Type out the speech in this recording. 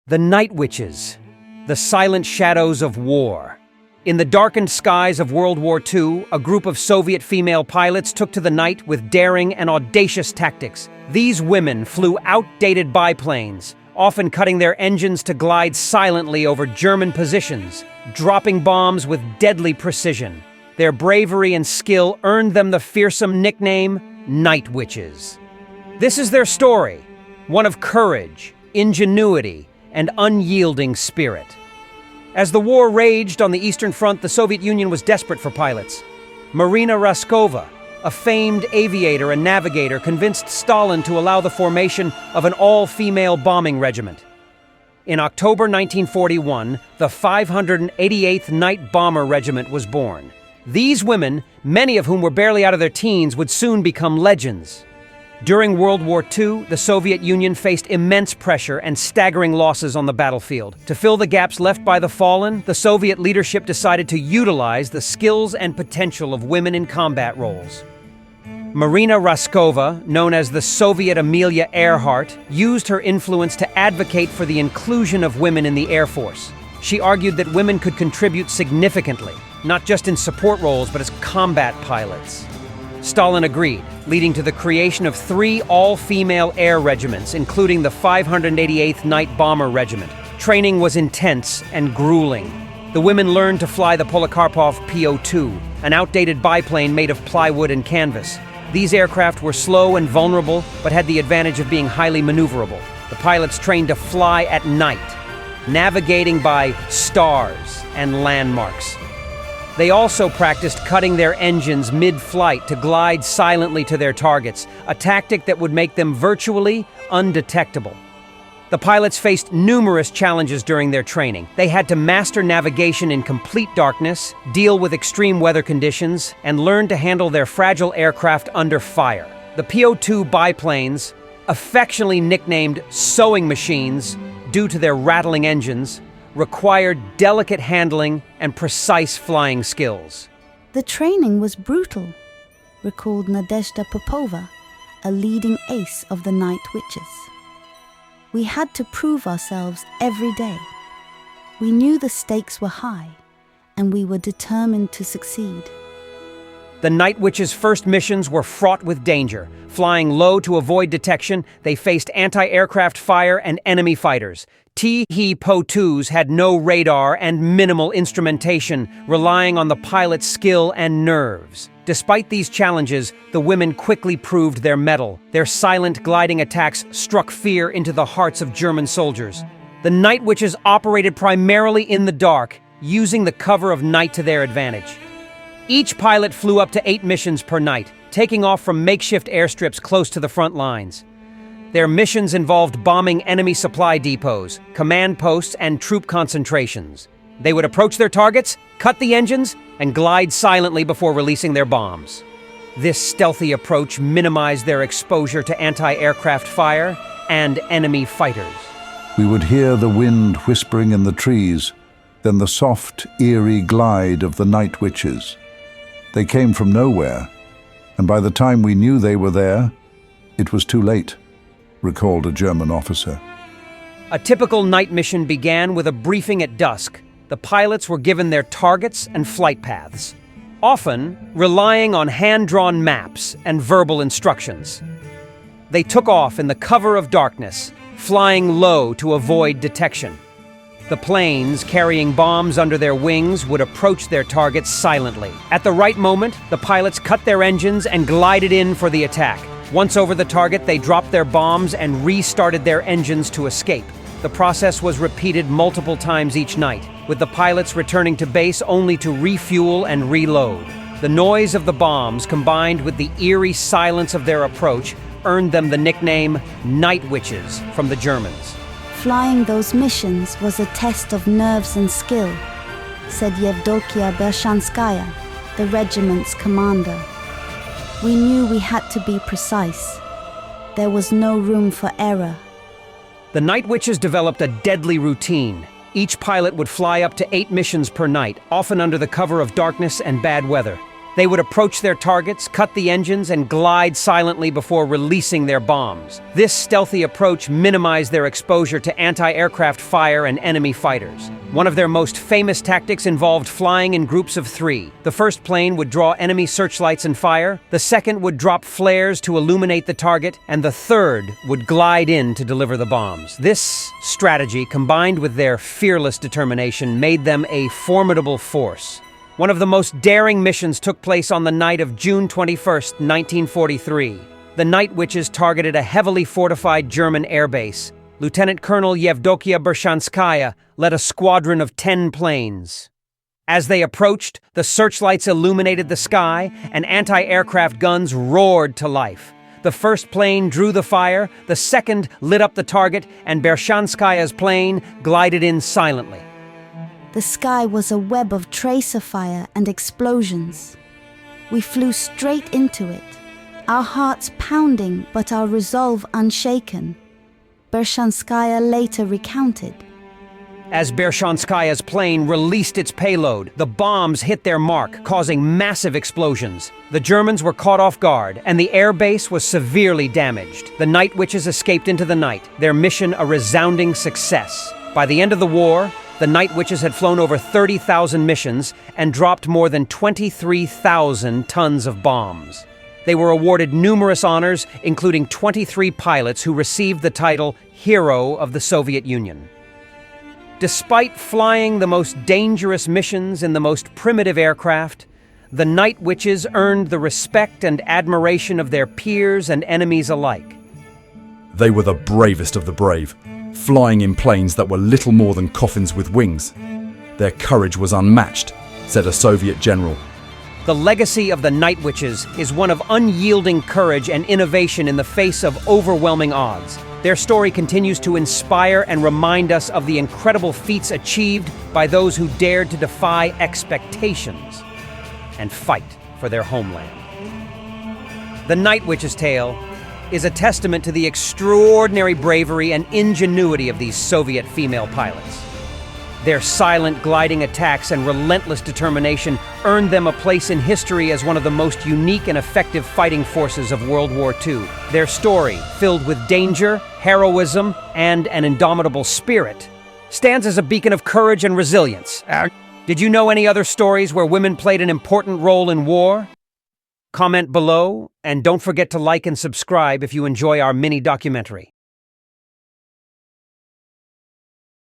The Night Witches, the silent shadows of war. In the darkened skies of World War II, a group of Soviet female pilots took to the night with daring and audacious tactics. These women flew outdated biplanes, often cutting their engines to glide silently over German positions, dropping bombs with deadly precision. Their bravery and skill earned them the fearsome nickname Night Witches. This is their story, one of courage, ingenuity, and unyielding spirit. As the war raged on the Eastern Front, the Soviet Union was desperate for pilots. Marina Raskova, a famed aviator and navigator, convinced Stalin to allow the formation of an all-female bombing regiment. In October 1941, the 588th Night Bomber Regiment was born. These women, many of whom were barely out of their teens, would soon become legends. During World War II, the Soviet Union faced immense pressure and staggering losses on the battlefield. To fill the gaps left by the fallen, the Soviet leadership decided to utilize the skills and potential of women in combat roles. Marina Raskova, known as the Soviet Amelia Earhart, used her influence to advocate for the inclusion of women in the Air Force. She argued that women could contribute significantly, not just in support roles, but as combat pilots. Stalin agreed, leading to the creation of 3 all-female air regiments, including the 588th Night Bomber Regiment. Training was intense and grueling. The women learned to fly the Polikarpov PO-2, an outdated biplane made of plywood and canvas. These aircraft were slow and vulnerable, but had the advantage of being highly maneuverable. The pilots trained to fly at night, navigating by stars and landmarks. They also practiced cutting their engines mid-flight to glide silently to their targets, a tactic that would make them virtually undetectable. The pilots faced numerous challenges during their training. They had to master navigation in complete darkness, deal with extreme weather conditions, and learn to handle their fragile aircraft under fire. The PO-2 biplanes, affectionately nicknamed sewing machines due to their rattling engines, required delicate handling and precise flying skills. The training was brutal, recalled Nadezhda Popova, a leading ace of the Night Witches. We had to prove ourselves every day. We knew the stakes were high, and we were determined to succeed. The Night Witches' first missions were fraught with danger. Flying low to avoid detection, they faced anti-aircraft fire and enemy fighters. Po-2s had no radar and minimal instrumentation, relying on the pilot's skill and nerves. Despite these challenges, the women quickly proved their mettle. Their silent gliding attacks struck fear into the hearts of German soldiers. The Night Witches operated primarily in the dark, using the cover of night to their advantage. Each pilot flew up to 8 missions per night, taking off from makeshift airstrips close to the front lines. Their missions involved bombing enemy supply depots, command posts, and troop concentrations. They would approach their targets, cut the engines, and glide silently before releasing their bombs. This stealthy approach minimized their exposure to anti-aircraft fire and enemy fighters. We would hear the wind whispering in the trees, then the soft, eerie glide of the Night Witches. They came from nowhere, and by the time we knew they were there, it was too late, recalled a German officer. A typical night mission began with a briefing at dusk. The pilots were given their targets and flight paths, often relying on hand-drawn maps and verbal instructions. They took off in the cover of darkness, flying low to avoid detection. The planes, carrying bombs under their wings, would approach their targets silently. At the right moment, the pilots cut their engines and glided in for the attack. Once over the target, they dropped their bombs and restarted their engines to escape. The process was repeated multiple times each night, with the pilots returning to base only to refuel and reload. The noise of the bombs, combined with the eerie silence of their approach, earned them the nickname Night Witches from the Germans. Flying those missions was a test of nerves and skill, said Yevdokia Bershanskaya, the regiment's commander. We knew we had to be precise. There was no room for error. The Night Witches developed a deadly routine. Each pilot would fly up to 8 missions per night, often under the cover of darkness and bad weather. They would approach their targets, cut the engines, and glide silently before releasing their bombs. This stealthy approach minimized their exposure to anti-aircraft fire and enemy fighters. One of their most famous tactics involved flying in groups of 3. The first plane would draw enemy searchlights and fire, the second would drop flares to illuminate the target, and the third would glide in to deliver the bombs. This strategy, combined with their fearless determination, made them a formidable force. One of the most daring missions took place on the night of June 21st, 1943. The Night Witches targeted a heavily fortified German airbase. Lieutenant Colonel Yevdokia Bershanskaya led a squadron of 10 planes. As they approached, the searchlights illuminated the sky, and anti-aircraft guns roared to life. The first plane drew the fire, the second lit up the target, and Bershanskaya's plane glided in silently. The sky was a web of tracer fire and explosions. We flew straight into it, our hearts pounding but our resolve unshaken. Bershanskaya later recounted. As Bershanskaya's plane released its payload, the bombs hit their mark, causing massive explosions. The Germans were caught off guard, and the airbase was severely damaged. The Night Witches escaped into the night, their mission a resounding success. By the end of the war, the Night Witches had flown over 30,000 missions and dropped more than 23,000 tons of bombs. They were awarded numerous honors, including 23 pilots who received the title Hero of the Soviet Union. Despite flying the most dangerous missions in the most primitive aircraft, the Night Witches earned the respect and admiration of their peers and enemies alike. They were the bravest of the brave, flying in planes that were little more than coffins with wings. Their courage was unmatched, said a Soviet general. The legacy of the Night Witches is one of unyielding courage and innovation in the face of overwhelming odds. Their story continues to inspire and remind us of the incredible feats achieved by those who dared to defy expectations and fight for their homeland. The Night Witch's tale is a testament to the extraordinary bravery and ingenuity of these Soviet female pilots. Their silent gliding attacks and relentless determination earned them a place in history as one of the most unique and effective fighting forces of World War II. Their story, filled with danger, heroism, and an indomitable spirit, stands as a beacon of courage and resilience. Did you know any other stories where women played an important role in war? Comment below, and don't forget to like and subscribe if you enjoy our mini documentary.